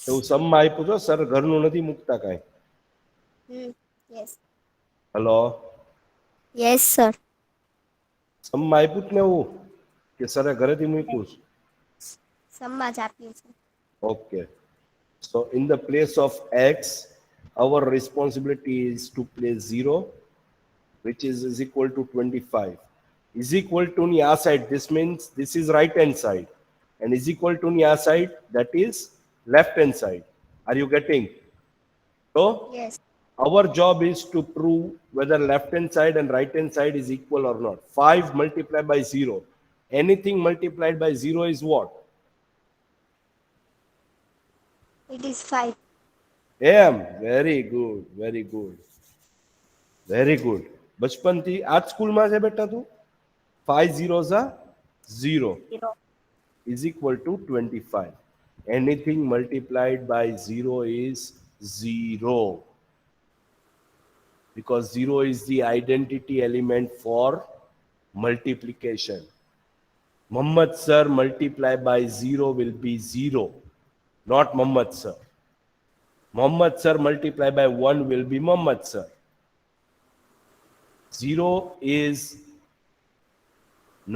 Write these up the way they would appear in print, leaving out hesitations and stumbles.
એવું સમમાં આપ્યું છો સર, ઘરનું નથી મૂકતા કાંઈ. Yes. Hello, Yes, sir. સમમાં આપ્યું જ ને એવું કે સરે ઘરેથી મૂક્યું છે? સમમાં જ આપ્યું છે. Okay. So in the place of x, our responsibility is to place 0, which is equal to 25. Is equal to ની આ side, this means this is right hand side. And is equal to ની આ side, that is left hand side. Are you getting? So Yes. our job is to prove whether left hand side and right hand side is equal or not. 5 multiplied by 0. Anything multiplied by 0 is what? It is 5. એમ very good, very good, very good. બચપનથી આ જ સ્કૂલમાં છે બેટા તું? 5 zeros are 0 0. is equal to 25. Anything multiplied by 0 is 0, because 0 is the identity element for multiplication. Muhammad sir multiplied by 0 will be 0, not Muhammad sir. Muhammad sir multiplied by 1 will be Muhammad sir. 0 is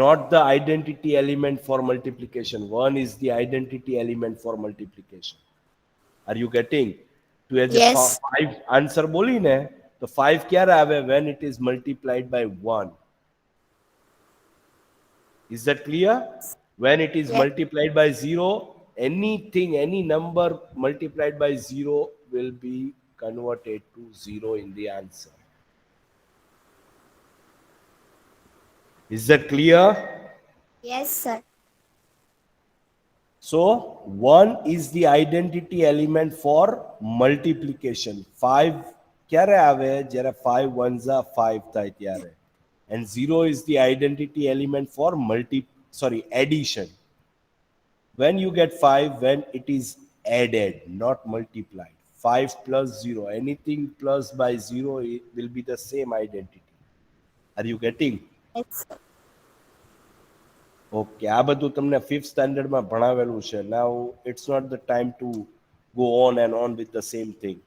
not the identity element for multiplication. 1 is the identity element for multiplication. Are you getting? To as a Yes. 5 answer બોલી ને તો 5 ક્યારે આવે? When it is multiplied by 1. Is that clear? When it is Yes. multiplied by 0, anything, any number multiplied by 0 will be converted to 0 in the answer. Is that clear? Yes, sir. So 1 is the identity element for multiplication. 5 ક્યારે આવે? જ્યારે 5 ones are 5 થાય ત્યારે. And 0 is the identity element for addition. When you get 5, when it is added, not multiplied. 5 plus 0, anything plus by 0 will be the same identity. Are you getting? Yes, sir. Okay, આ બધું તમને 5th સ્ટાન્ડર્ડમાં ભણાવેલું છે. Now it's not the time to go on and on with the same thing.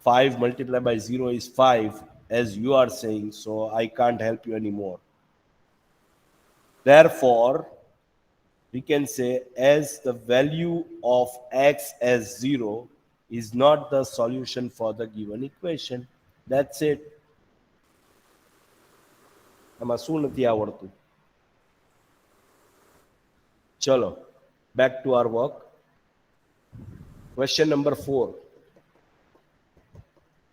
5 multiplied by 0 is 5, as you are saying, so I can't help you anymore. Therefore, we can say as the value of x as 0 is not the solution for the given equation. That's it. આમાં શું નથી આવડતું? ચલો, back to our work. Question number 4.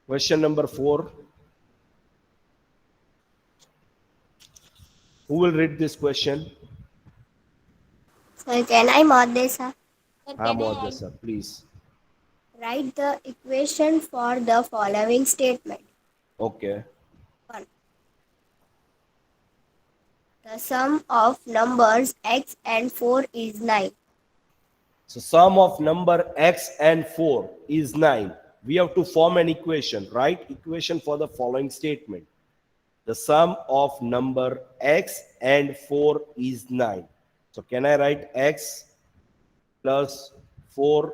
Question number 4. Who will read this question? Sir, can I mod this, sir? Modha sir, please. Write the equation for the following statement. Okay. 1. The sum of numbers x and 4 is 9. So sum of number x and 4 is 9. We have to form an equation, right? Equation for the following statement. The sum of number x and 4 is 9. So can I write x plus 4,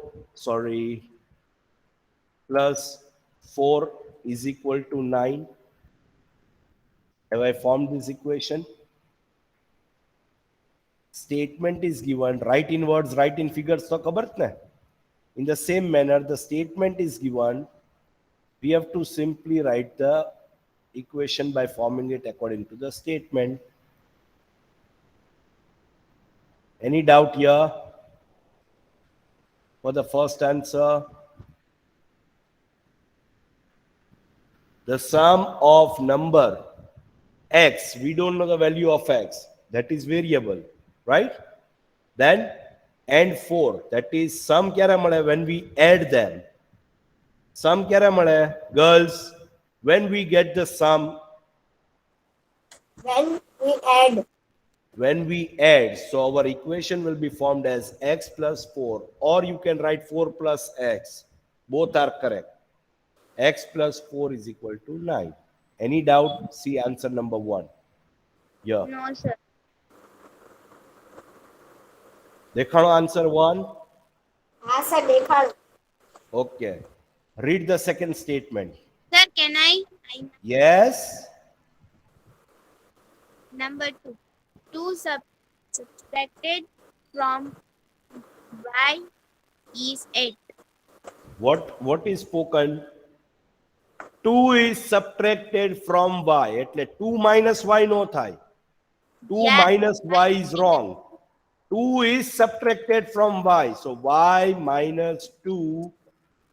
plus 4 is equal to 9? Have I formed this equation? Statement is given, write in words, write in figures, so ખબર જ ને? In the same manner, the statement is given. We have to simply write the equation by forming it according to the statement. Any doubt here? For the first answer, the sum of number x, we don't know the value of x, that is variable, right? Then and 4, that is sum ક્યારે મળે? When we add them. Sum ક્યારે મળે girls? When we get the sum. When we add. When we add, so our equation will be formed as x plus 4, or you can write 4 plus x. Both are correct. X plus 4 is equal to 9. Any doubt? See answer number 1. Yeah. No, sir. દેખાણો answer 1. હા sir દેખાડો. Okay. Read the second statement. Sir, can I Yes. number 2. 2 subtracted from y is 8. What is spoken? 2 is subtracted from y. એટલે 2 minus y no થાય. 2 Yeah. minus y is wrong. 2 is subtracted from y. So y minus 2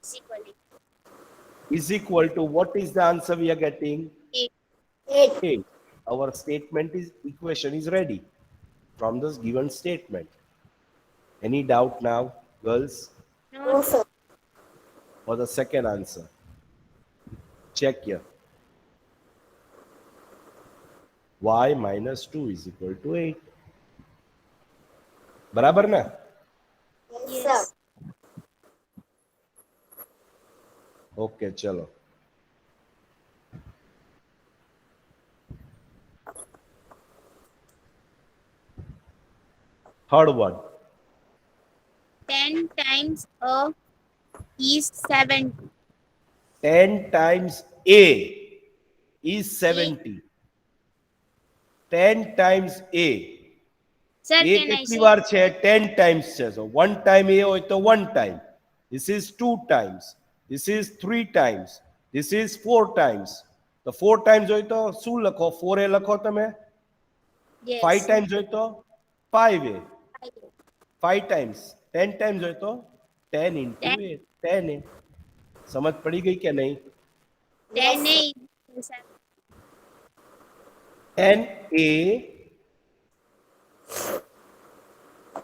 Is equal to is equal to, what is the answer we are getting? 8. 8. 8. Our statement is, equation is ready from this given statement. Any doubt now, girls? No, no sir. For the second answer, check here. Y minus 2 is equal to 8. बराबर ना? Yes yes. Sir. Okay चलो. Third one. 10 times a is 70. 10 times A is 70. 10 times A. Sir, A can I કેટલી say? વાર છે? 10 times છે. So one time A હોય તો one time. This is 2 times. This is 3 times. This is 4 times. તો 4 times હોય તો શું લખો? 4A લખો તમે. Yes. 5 times હોય તો 5A. 5. 5 times. 10 times હોય તો 10 into 8. 10A. સમજ પડી ગઈ કે નહીં? 10 a is 7. 10A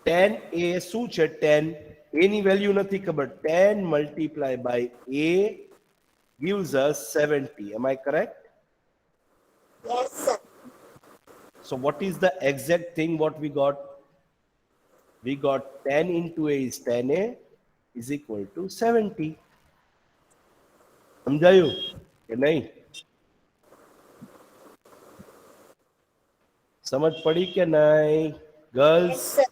10A શું છે? 10 A ની વેલ્યુ નથી ખબર. 10 multiplied by A gives us 70. Am I correct? Yes sir. So what is the exact thing what we got? We got 10 into A is 10A is equal to 70. સમજાયું કે નહીં? સમજ પડી કે નહીં? Yes girls? Sir.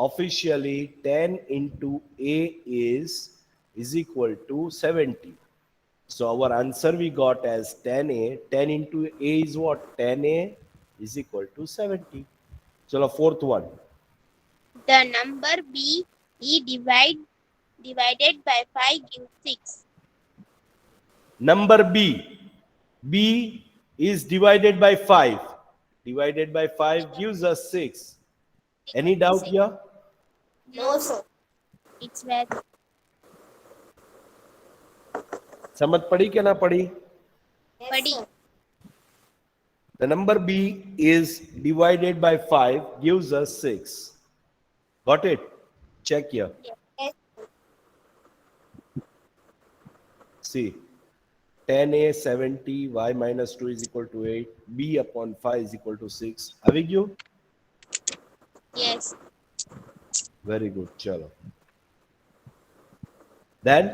Officially 10 into A is equal to 70. So our answer we got as 10A. 10 into A is what? 10A is equal to 70. Chalo, fourth one. The number b e divided by 5 gives 6. Number B. B is divided by 5. Divided by 5 gives us 6. Any doubt here? No sir. It's very समझ पड़ी क्या ना पड़ी? Yes Padi. Sir. The number B is divided by 5 gives us 6. Got it? Check here. Yes. See, 10A 70, y minus 2 is equal to 8, b upon 5 is equal to 6. આવી ગયું? yes. Very good. Chalo. Then,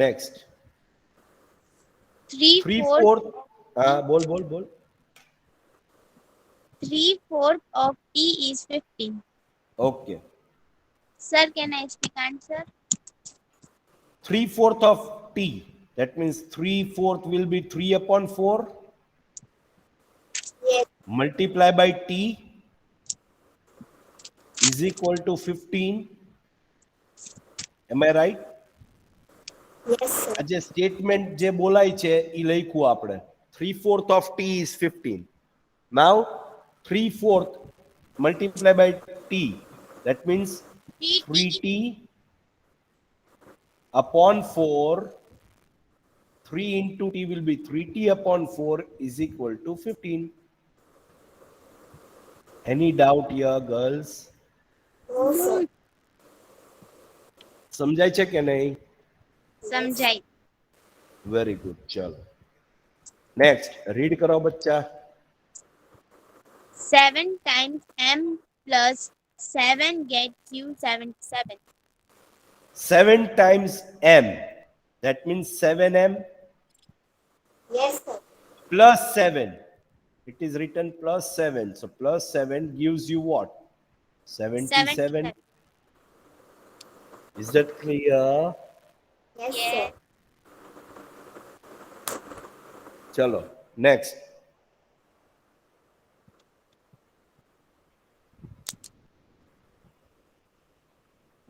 next. 3/4 बोल. 3/4 of t is 15. Okay. Sir, can I speak answer? 3/4 of t. That means 3/4 will be 3 upon 4. Yes. Multiply by t is equal to 15. Am I right? Yes sir. આ જે statement જે બોલાય છે એ લખ્યું આપણે. 3/4 of t is 15. Now 3/4 multiply by t. That means 3t upon 4. 3 into t will be 3t upon 4 is equal to 15. Any doubt here, girls? No sir. સમજાય છે કે નહીં? સમજાય. Very good. ચલો. Next, read કરો બચ્ચા. 7 times m plus 7 gets you 77. 7 times m. That means 7m yes sir. plus 7. It is written plus 7. So plus 7 gives you what? 77. Is that clear? Yes, Yes. sir. Chalo. Next.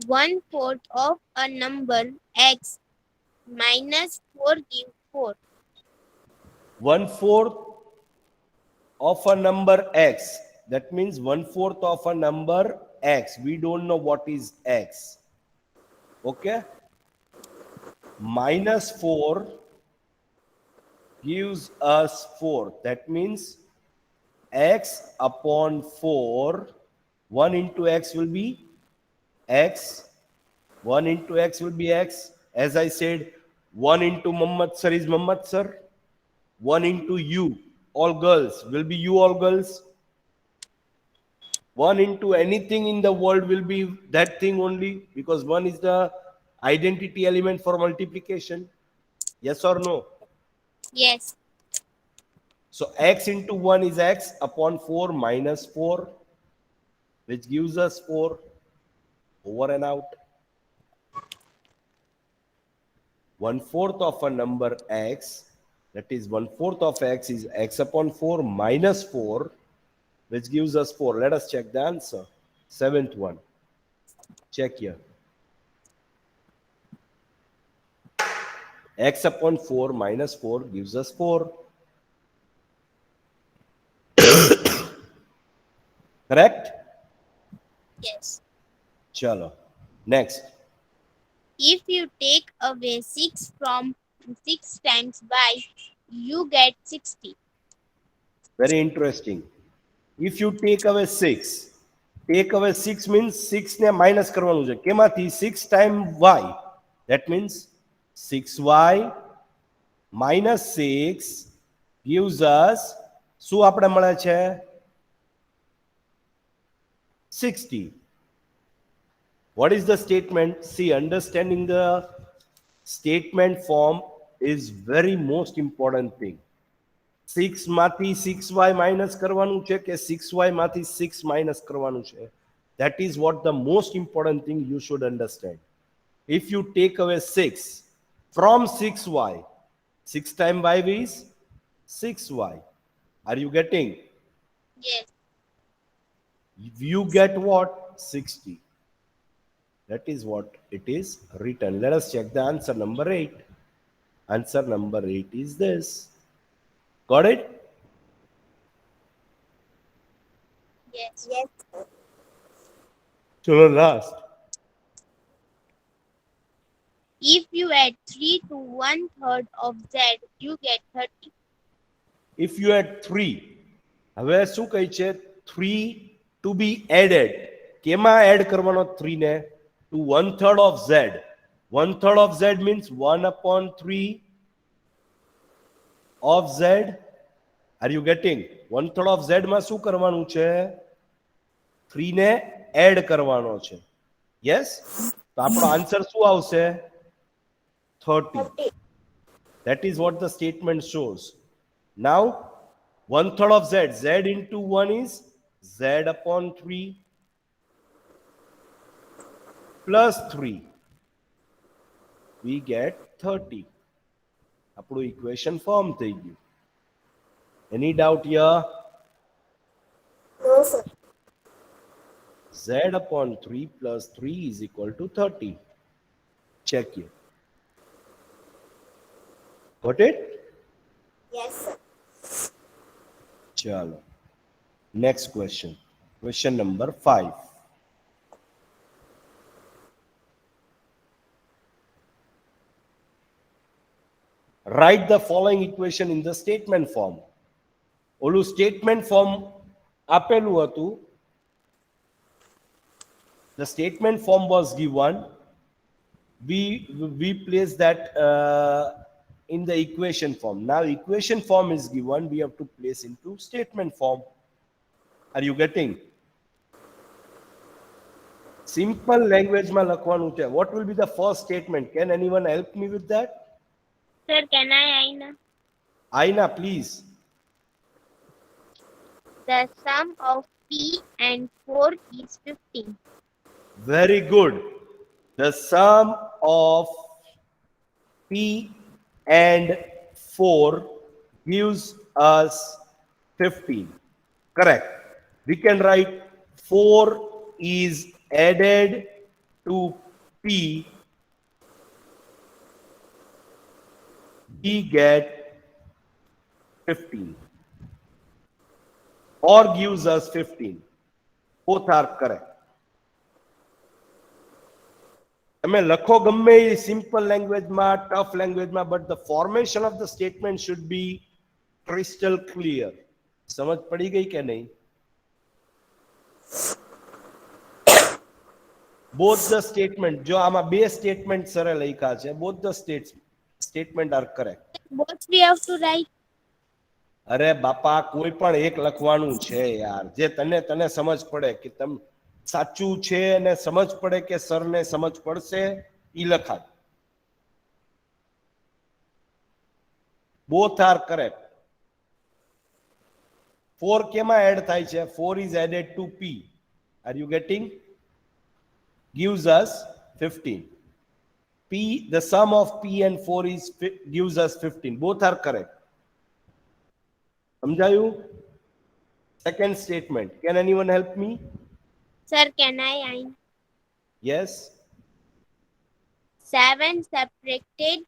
One fourth of a number x minus 4 gives 4. 1/4 of a number x. That means 1/4 of a number x. We don't know what is x. Okay? Minus 4 gives us 4. That means x upon 4. 1 into x will be x. 1 into x will be x. As I said, 1 into Muhammad sir is Muhammad sir. 1 into you, all girls, will be you, all girls. 1 into anything in the world will be that thing only, because 1 is the identity element for multiplication. Yes or no? Yes. So x into 1 is x upon 4 minus 4, which gives us 4. Over and out. 1/4 of a number x, that is 1/4 of x is x upon 4 minus 4, which gives us 4. Let us check the answer. Seventh one. Check here. X upon 4 minus 4 gives us 4. Correct? Yes. Chalo. Next. If you take away 6 from 6 times by, you get 60. Very interesting. If you take away 6 means 6 ને minus કરવાનું છે. કેમાંથી? 6 times y. That means 6y minus 6 gives us, શું આપણે મળે છે? 60. What is the statement? See, understanding the statement form is very most important thing. 6 માંથી 6y minus કરવાનું છે કે 6y માંથી 6 minus કરવાનું છે? That is what the most important thing you should understand. If you take away 6 from 6y, 6 times y is 6y. Are you getting? Yes. You get what? 60. That is what it is written. Let us check the answer number 8. Answer number 8 is this. Got it? Yes. Yes. Chalo, last. If you add 3 to 1/3 of z, you get 30. If you add 3, હવે શું કહે છે? 3 to be added. કેમાં add કરવાનો 3 ને? To 1/3 of z. 1/3 of z means 1/3 of z. Are you getting? 1/3 of z માં શું કરવાનું છે? 3 ને એડ કરવાનો છે. Yes? તો આપણો આન્સર શું આવશે? 30. 30. That is what the statement shows. Now, 1/3 of z. Z into 1 is z upon 3 plus 3. We get 30. આપણું equation form થઈ ગયું. Any doubt here? No, sir. Z upon 3 plus 3 is equal to 30. Check here. Got it? Yes, sir. Chalo. Next question. Question number 5. Write the following equation in the statement form. ઓલું statement form આપેલું હતું. The statement form was given. We place that in the equation form. Now equation form is given, we have to place into statement form. Are you getting? Simple language માં લખવાનું છે. What will be the first statement? Can anyone help me with that? Sir, can I Aina? Aina, please. The sum of P and 4 is 15. Very good. The sum of P and 4 gives us 15. Correct. We can write 4 is added to P. We get 15. Or gives us 15. Both are correct. તમે લખો ગમે એ simple લેંગ્વેજમાં tough લેંગ્વેજમાં but the formation of the statement should be crystal clear. સમજ પડી ગઈ કે નહીં? બોથ ધ સ્ટેટમેન્ટ, જો આમાં બે સ્ટેટમેન્ટ સરે લખ્યા છે, both the statement are correct. Both we have to write. અરે બાપા કોઈ પણ એક લખવાનું છે યાર, જે તને તને સમજ પડે કે તમ સાચું છે અને સમજ પડે કે સરને સમજ પડશે ઈ લખાય. Both are correct. 4 કેમાં એડ થાય છે? 4 is added to P. Are you getting? Gives us 15. P, the sum of P and 4 gives us 15. Both are correct. સમજાયું? Second statement. Can anyone help me? Sir, can I? Yes. 7 subtracted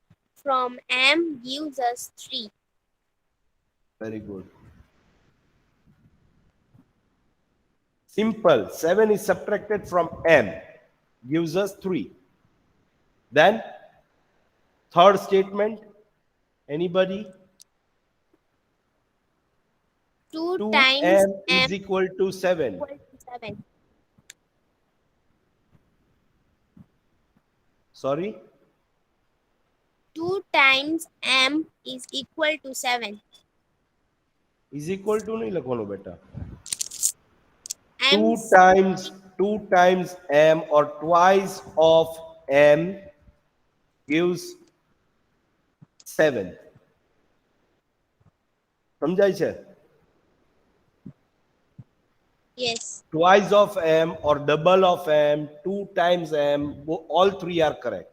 from M gives us 3. Very good. Simple. 7 is subtracted from M, gives us 3. Then, third statement. Anybody? 2 times M is equal to 7. equal to 7. Sorry? 2 times M is equal to 7. Is equal to नहीं लखवानो बेटा. M 2 times M or twice of M gives 7. समझाय છે? Yes. Twice of M or double of M, 2 times M, all three are correct.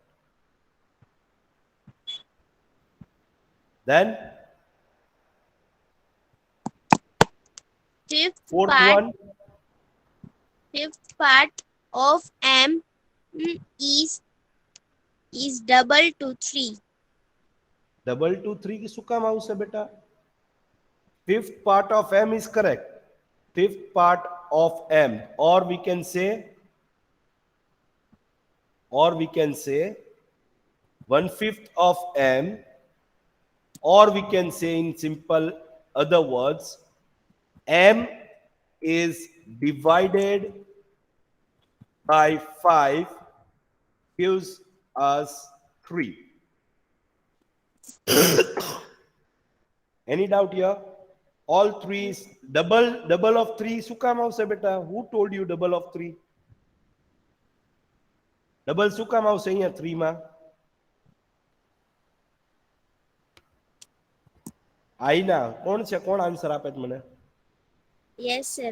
Then fourth one. Fifth part of M is double to 3. Double to 3 की શું કામ આવશે બેટા? Fifth part of M is correct. Fifth part of M, or we can say 1/5 of M, or we can say in simple other words, M is divided by 5 gives us 3. Any doubt here? All three is double of 3 શું કામ આવશે બેટા? Who told you double of 3? Double શું કામ આવશે અહીંયા 3 માં? આઈના કોણ છે? કોણ આન્સર આપે છે મને? Yes, sir.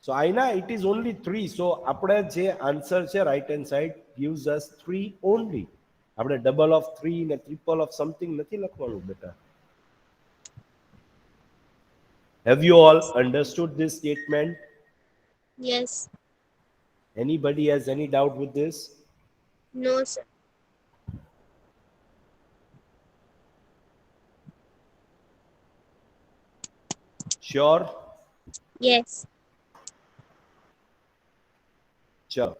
So આઈના, it is only 3. So આપણે જે આન્સર છે right hand side gives us 3 only. આપણે double of 3 ને triple of something નથી લખવાનું બેટા. Have you all understood this statement? Yes. Anybody has any doubt with this? No, sir. Sure? Yes. Sure.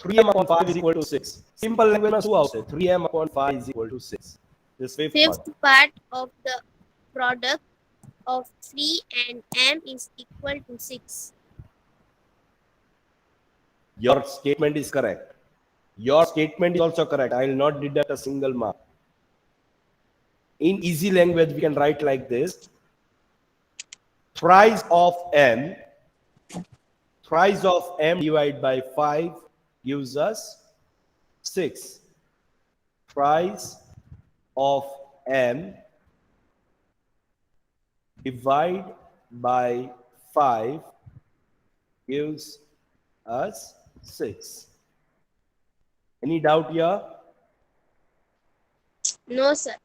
3m upon 5 is equal to 6. Simple language માં શું આવશે? 3m upon 5 is equal to 6. This fifth Fifth one. part of the product of 3 and M is equal to 6. Your statement is correct. Your statement is also correct. I will not deduct a single mark. In easy language, we can write like this. Thrice of M divided by 5 gives us 6. Thrice of M divide by 5 gives us 6. Any doubt here? No, sir.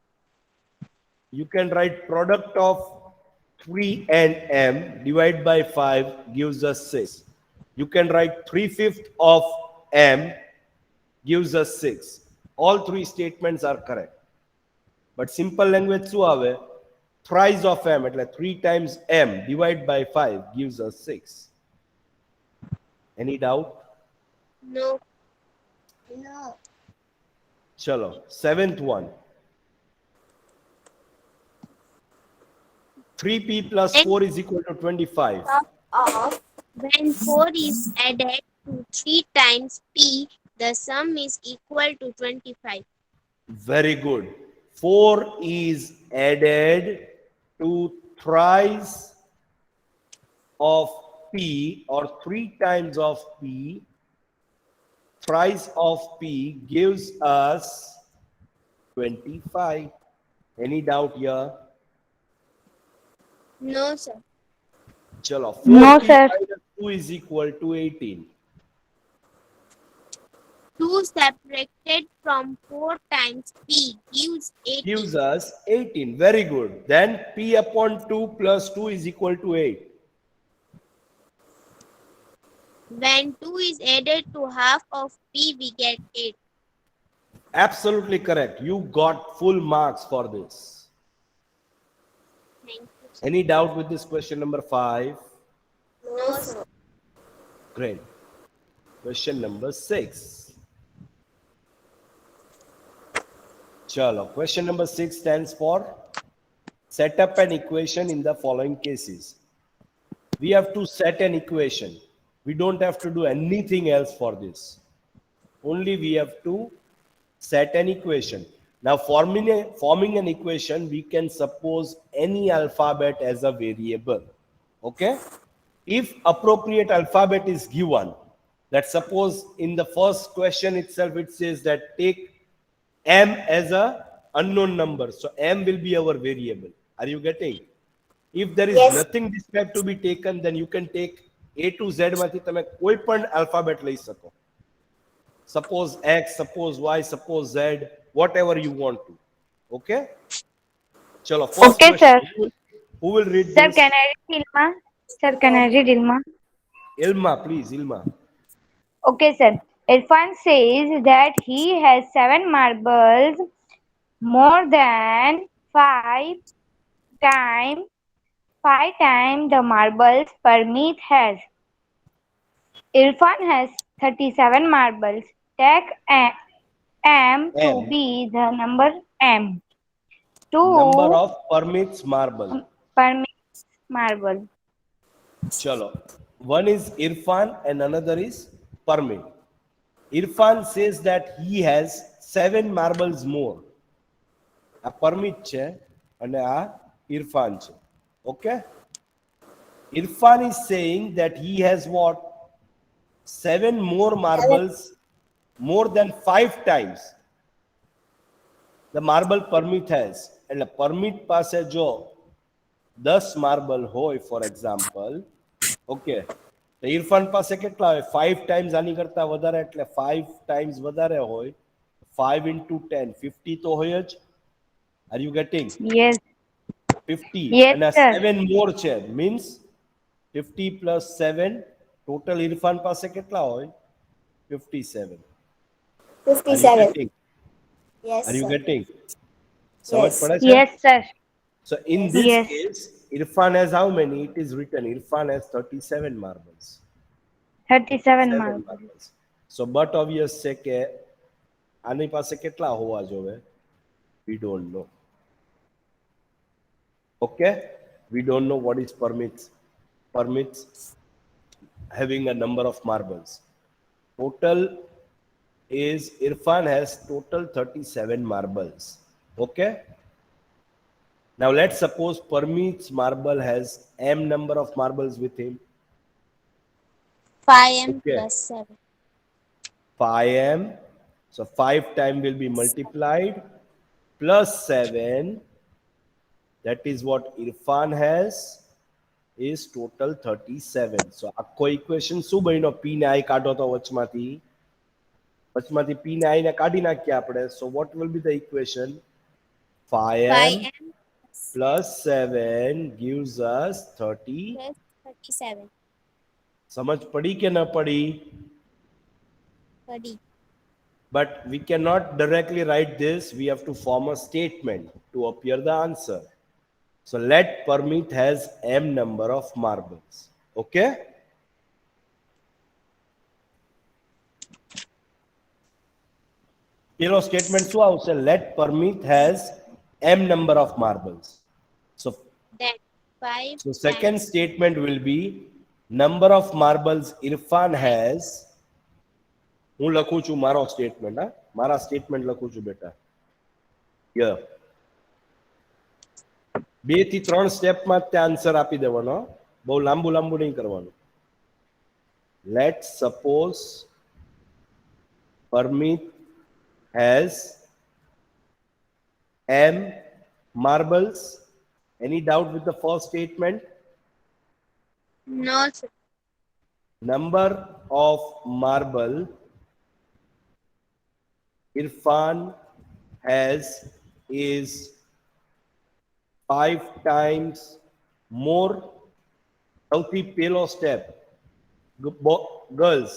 You can write product of 3 and m divided by 5 gives us 6. You can write 3/5 of m gives us 6. All three statements are correct. But simple language શું આવે? Thrice of m એટલે 3 times m divided by 5 gives us 6. Any doubt? No. No. Chalo, seventh one. 3p plus 4 is equal to 25. Of When 4 is added to 3 times p, the sum is equal to 25. Very good. 4 is added to thrice of p or 3 times of p. Thrice of p gives us 25. Any doubt here? No, sir. Chalo, No, 4p sir. minus 2 is equal to 18. 2 separated from 4 times p gives 18. Gives us 18. Very good. Then p upon 2 plus 2 is equal to 8. When 2 is added to half of p, we get 8. Absolutely correct. You got full marks for this. Thank you. Any doubt with this question number 5? no, sir. Great. Question number 6. Chalo. Question number 6 stands for set up an equation in the following cases. We have to set an equation. We don't have to do anything else for this. Only we have to set an equation. Now, forming an equation, we can suppose any alphabet as a variable. Okay? If appropriate alphabet is given, let's suppose in the first question itself, it says that take m as a unknown number. So m will be our variable. Are you getting? If there is Yes. nothing described to be taken, then you can take A to Z માંથી તમે કોઈ પણ alphabet લઈ શકો. Suppose X, suppose Y, suppose Z, whatever you want to. Okay? Chalo, first Okay, question. sir. Who will read Sir, this? can I read Ilma? Sir, can I read Ilma? Ilma, please, Ilma. Okay, sir. Irfan says that he has 7 marbles, more than 5 times the marbles Parmeet has. Irfan has 37 marbles. Take m to M. be the number m. Number 2 of Parmeet's marble. Parmeet's marble. Chalo. One is Irfan and another is Parmeet. Irfan says that he has 7 marbles more. આ પરમિત છે અને આ ઇરફાન છે. Okay? Irfan is saying that he has what? 7 more marbles, more than 5 times the marble Parmeet has. એટલે પરમિત પાસે જો 10 marble હોય for example, okay, તો ઇરફાન પાસે કેટલા હોય? 5 ટાઈમ્સ આની કરતા વધારે, એટલે 5 ટાઈમ્સ વધારે હોય. 5 into 10, 50 તો હોય જ. Are you getting? Yes. 50. Yes, And a sir. 7 more છે, means 50 plus 7, total ઇરફાન પાસે કેટલા હોય? 57. Are you 57. getting? Yes, Are you sir. getting? સમજ Yes. પડે છે? Yes, sir. So in this Yes. case, Irfan has how many? It is written Irfan has 37 marbles. 37 7 marbles. marbles. So but obvious છે કે આની પાસે કેટલા હોવા જોવે? We don't know. Okay? We don't know what is permits. Permits having a number of marbles. Total is Irfan has total 37 marbles. Okay? Now let's suppose Parmeet's marble has m number of marbles with him. 5m Okay. plus 7. 5m. So 5 time will be multiplied plus 7. That is what Irfan has is total 37. So આખો equation શું બન્યો? P ને I કાઢો તો વચમાંથી P ને I ને કાઢી નાખીએ આપણે. So what will be the equation? 5m 5m plus 7 gives us 30. plus 37. समझ पड़ी के न पड़ी? Padi. But we cannot directly write this. We have to form a statement to appear the answer. So let Parmeet has m number of marbles. Okay? પેલો statement શું આવશે? Let Parmeet has m number of marbles. So Then 5 So second statement will be number of marbles Irfan has. હું લખું છું મારો statement. હા, મારા statement લખું છું બેટા. યર 2 થી 3 સ્ટેપમાં તે આન્સર આપી દેવાનો. બહુ લાંબુ લાંબુ નહીં કરવાનું. Let's suppose Parmeet has m marbles. Any doubt with the first statement? No, sir. Number of marble Irfan has is 5 times more. સૌથી પહેલો step, girls,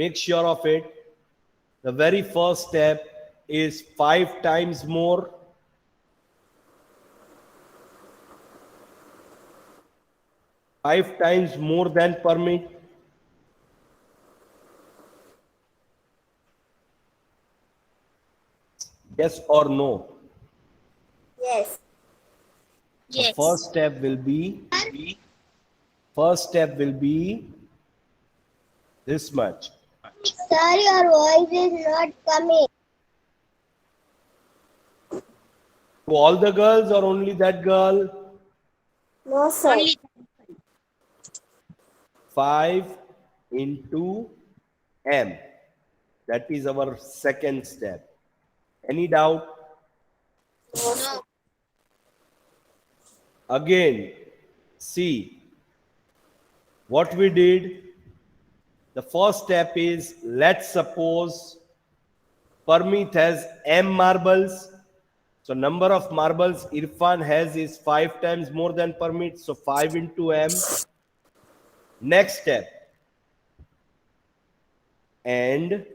make sure of it. The very first step is 5 times more. Five times more than Parmeet. Yes or no? Yes. Yes. First step will be this much. Sir, your voice is not coming. To all the girls or only that girl? No, sir. Only 5 into m. That is our second step. Any doubt? no. Again, see what we did. The first step is, let's suppose Parmeet has m marbles. So number of marbles Irfan has is 5 times more than Parmeet. So 5 into m. Next step, and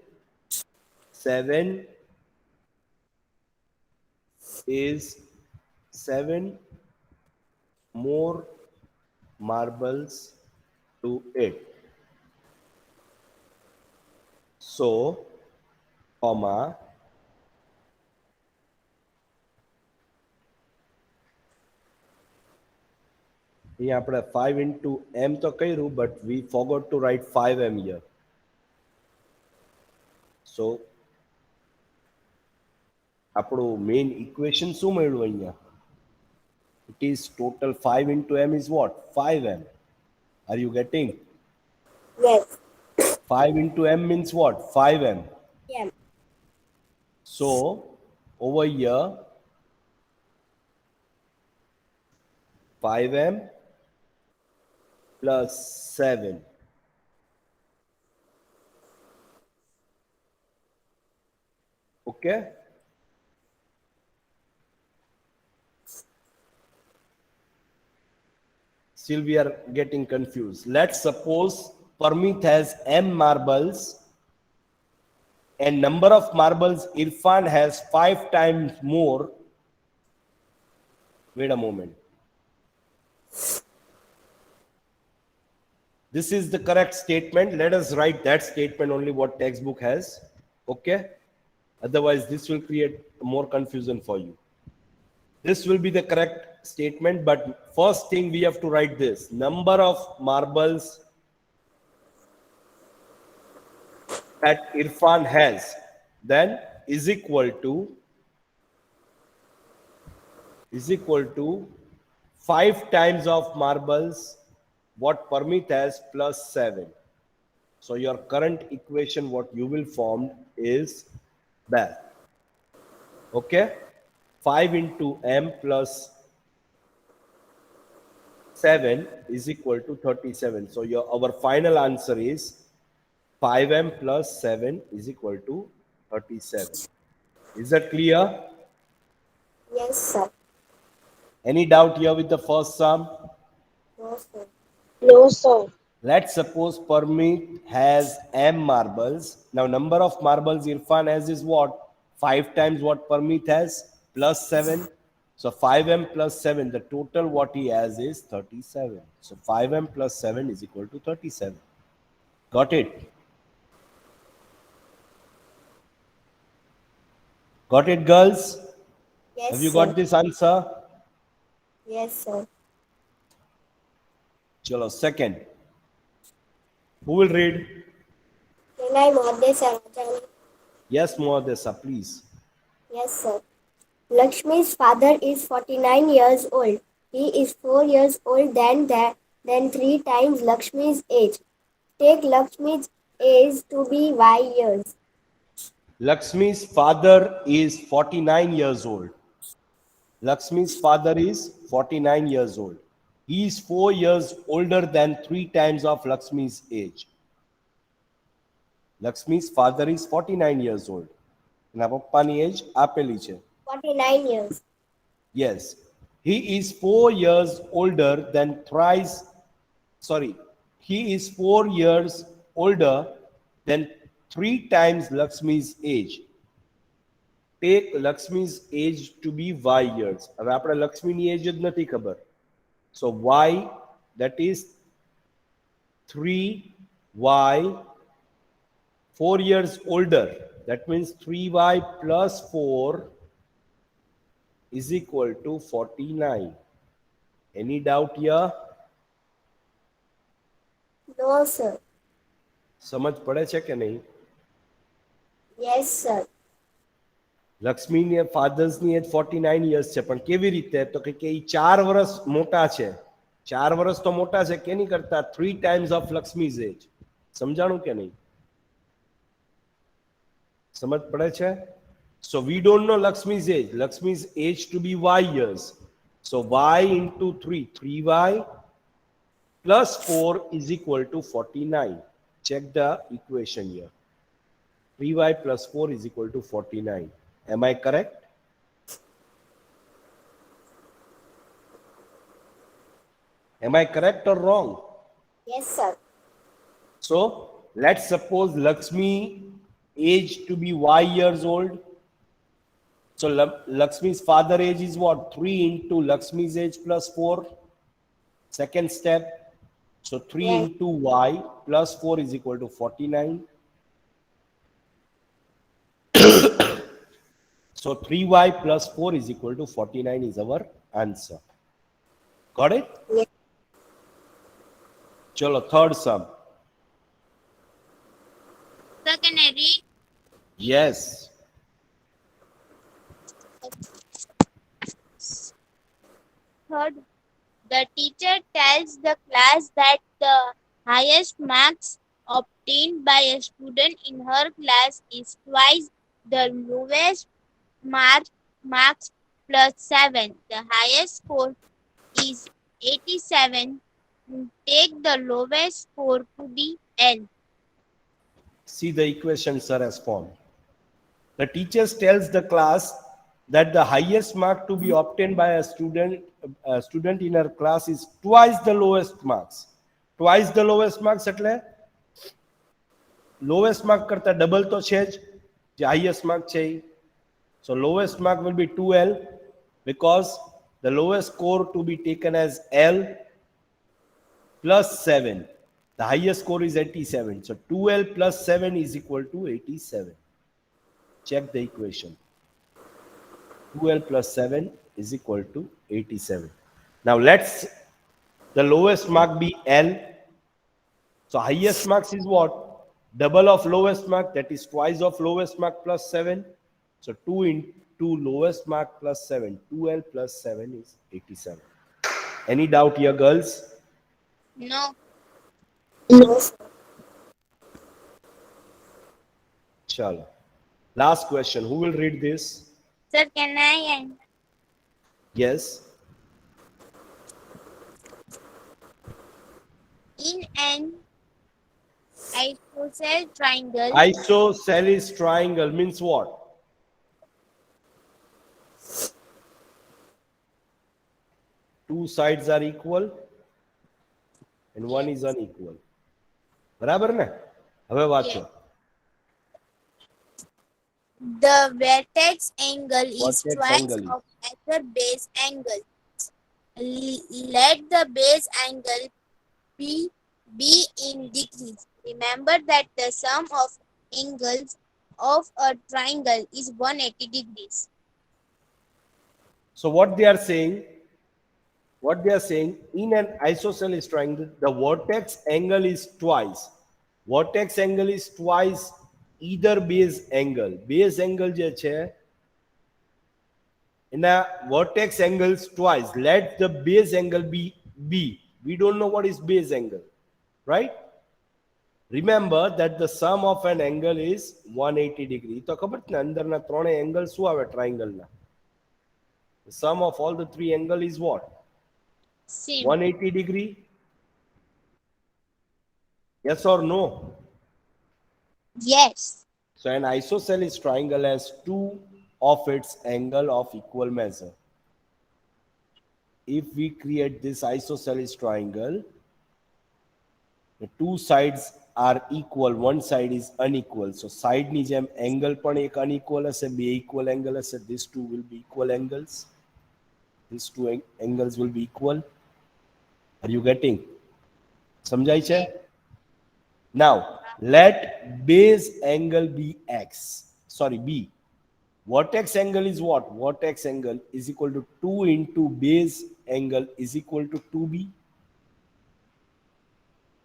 7 is 7 more marbles to it. So, comma, here આપણે 5 into m તો કર્યું, but we forgot to write 5m here. So આપણું main equation શું મળ્યું અહીંયા? It is total 5 into m is what? 5m. Are you getting? Yes. 5 into m means what? 5m. Yeah. So over here 5m plus 7. Okay? Still we are getting confused. Let's suppose Parmeet has m marbles and number of marbles Irfan has 5 times more. Wait a moment. This is the correct statement. Let us write that statement only what textbook has. Okay? Otherwise, this will create more confusion for you. This will be the correct statement, but first thing we have to write this. Number of marbles that Irfan has then is equal to 5 times of marbles what Parmeet has plus 7. So your current equation what you will form is that. Okay? 5 into m plus 7 is equal to 37. So our final answer is 5m plus 7 is equal to 37. Is that clear? Yes, sir. Any doubt here with the first sum? No, sir. No, sir. Let's suppose Parmeet has m marbles. Now number of marbles Irfan has is what? 5 times what Parmeet has plus 7. So 5m plus 7, the total what he has is 37. So 5m plus 7 is equal to 37. Got it? Got it, girls? Yes, Have you sir. got this answer? Yes, sir. Chalo, second. Who will read? Can I mod this, Rajani? Yes, Mohadesa, please. Yes, sir. Lakshmi's father is 49 years old. He is 4 years old than 3 times Lakshmi's age. Take Lakshmi's age to be Y years. Lakshmi's father is 49 years old. Lakshmi's father is 49 years old. He is 4 years older than 3 times of Lakshmi's age. Lakshmi's father is 49 years old. એના પપ્પાની age આપેલી છે. 49 years. Yes. He is 4 years older than thrice. Sorry. He is 4 years older than 3 times Lakshmi's age. Take Lakshmi's age to be Y years. હવે આપણે લક્ષ્મીની એજ જ નથી ખબર. So Y, that is 3Y, 4 years older. That means 3Y plus 4 is equal to 49. Any doubt here? No, sir. સમજ પડે છે કે નહીં? Yes, sir. લક્ષ્મીની ફાધર્સની એજ 49 years છે, પણ કેવી રીતે? તો કે એ 4 વર્ષ મોટા છે. 4 વર્ષ તો મોટા છે કેની કરતા? 3 times of Lakshmi's age. સમજાણું કે નહીં? સમજ પડે છે? So we don't know Lakshmi's age. Lakshmi's age to be Y years. So Y into 3, 3Y plus 4 is equal to 49. Check the equation here. 3Y plus 4 is equal to 49. Am I correct? Am I correct or wrong? Yes, sir. So let's suppose Lakshmi age to be Y years old. So Lakshmi's father age is what? 3 into Lakshmi's age plus 4. Second step. So 3 Yeah. into Y plus 4 is equal to 49. So 3Y plus 4 is equal to 49 is our answer. Got it? Yes. Chalo, third sum. Sir, can I read? Yes. Third, the teacher tells the class that the highest marks obtained by a student in her class is twice the lowest marks plus 7. The highest score is 87. Take the lowest score to be L. See the equation sir has formed. The teacher tells the class that the highest mark to be obtained by a student in her class is twice the lowest marks. Twice the lowest marks એટલે lowest mark કરતા double તો છે જ, જે highest mark છે. So lowest mark will be 2L because the lowest score to be taken as L plus 7. The highest score is 87. So 2L plus 7 is equal to 87. Check the equation. 2L plus 7 is equal to 87. Now let's the lowest mark be L. So highest marks is what? Double of lowest mark, that is twice of lowest mark plus 7. So 2 into lowest mark plus 7. 2L plus 7 is 87. Any doubt here, girls? No. No, sir. Chalo. Last question. Who will read this? Sir, can I? Yes. In an isosceles triangle, Isosceles triangle means what? Two sides are equal and one is unequal. બરાબર ને? હવે વાંચો. the vertex angle is Vertex twice angle is. of other base angle. Let the base angle be in degrees. Remember that the sum of angles of a triangle is 180 degrees. So what they are saying, in an isosceles triangle, the vertex angle is twice. Vertex angle is twice either base angle. Base angle je છે એના vertex angles twice. Let the base angle be B. We don't know what is base angle, right? Remember that the sum of an angle is 180 degree. તો ખબર છે ને અંદરના ત્રણે angle શું આવે ટ્રાયંગલના? The sum of all the three angle is what? Same. 180 degree. Yes or no? Yes. So an isosceles triangle has two of its angle of equal measure. If we create this isosceles triangle, the two sides are equal, one side is unequal. So side ni jem angle પણ એક unequal હશે, બે equal angle હશે. These two will be equal angles. These two angles will be equal. Are you getting? સમજાય છે? Now, let base angle be x. Sorry, B. Vertex angle is what? Vertex angle is equal to 2 into base angle is equal to 2b.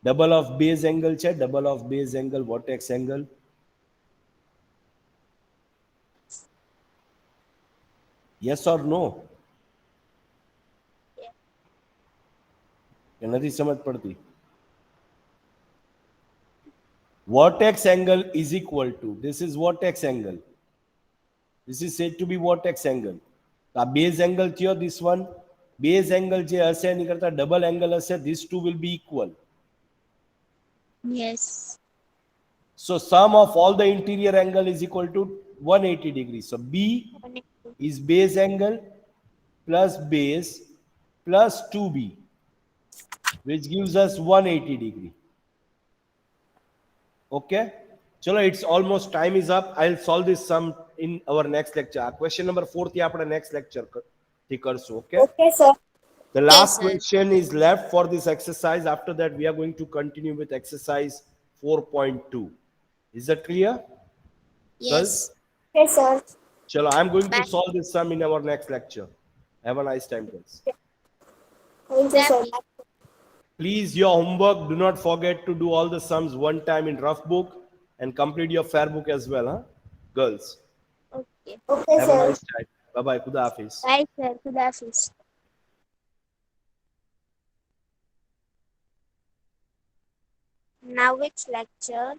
Double of base angle છે, double of base angle, vertex angle. Yes or no? કે નથી સમજ પડતી? Vertex angle is equal to, this is vertex angle. This is said to be vertex angle. આ base angle થયો, this one. Base angle જે હશે એની કરતા double angle હશે, these two will be equal. Yes. So sum of all the interior angle is equal to 180 degrees. So B is base angle plus base plus 2B, which gives us 180 degree. Okay? Chalo, it's almost time is up. I'll solve this sum in our next lecture. Question number 4 થી આપણે next lecture થી કરશું. Okay? Okay, sir. The last sir. question is left for this exercise. After that, we are going to continue with exercise 4.2. Is that clear? Yes. Okay, sir. Chalo, I'm going to Bye. solve this sum in our next lecture. Have a nice time, guys. Thank you, sir. Please, your homework, do not forget to do all the sums one time in rough book and complete your fair book as well, huh? Girls. Okay. Okay, Have a sir. nice time. Bye-bye. Khuda Hafiz. Bye, sir. Khuda Hafiz. Now which lecture?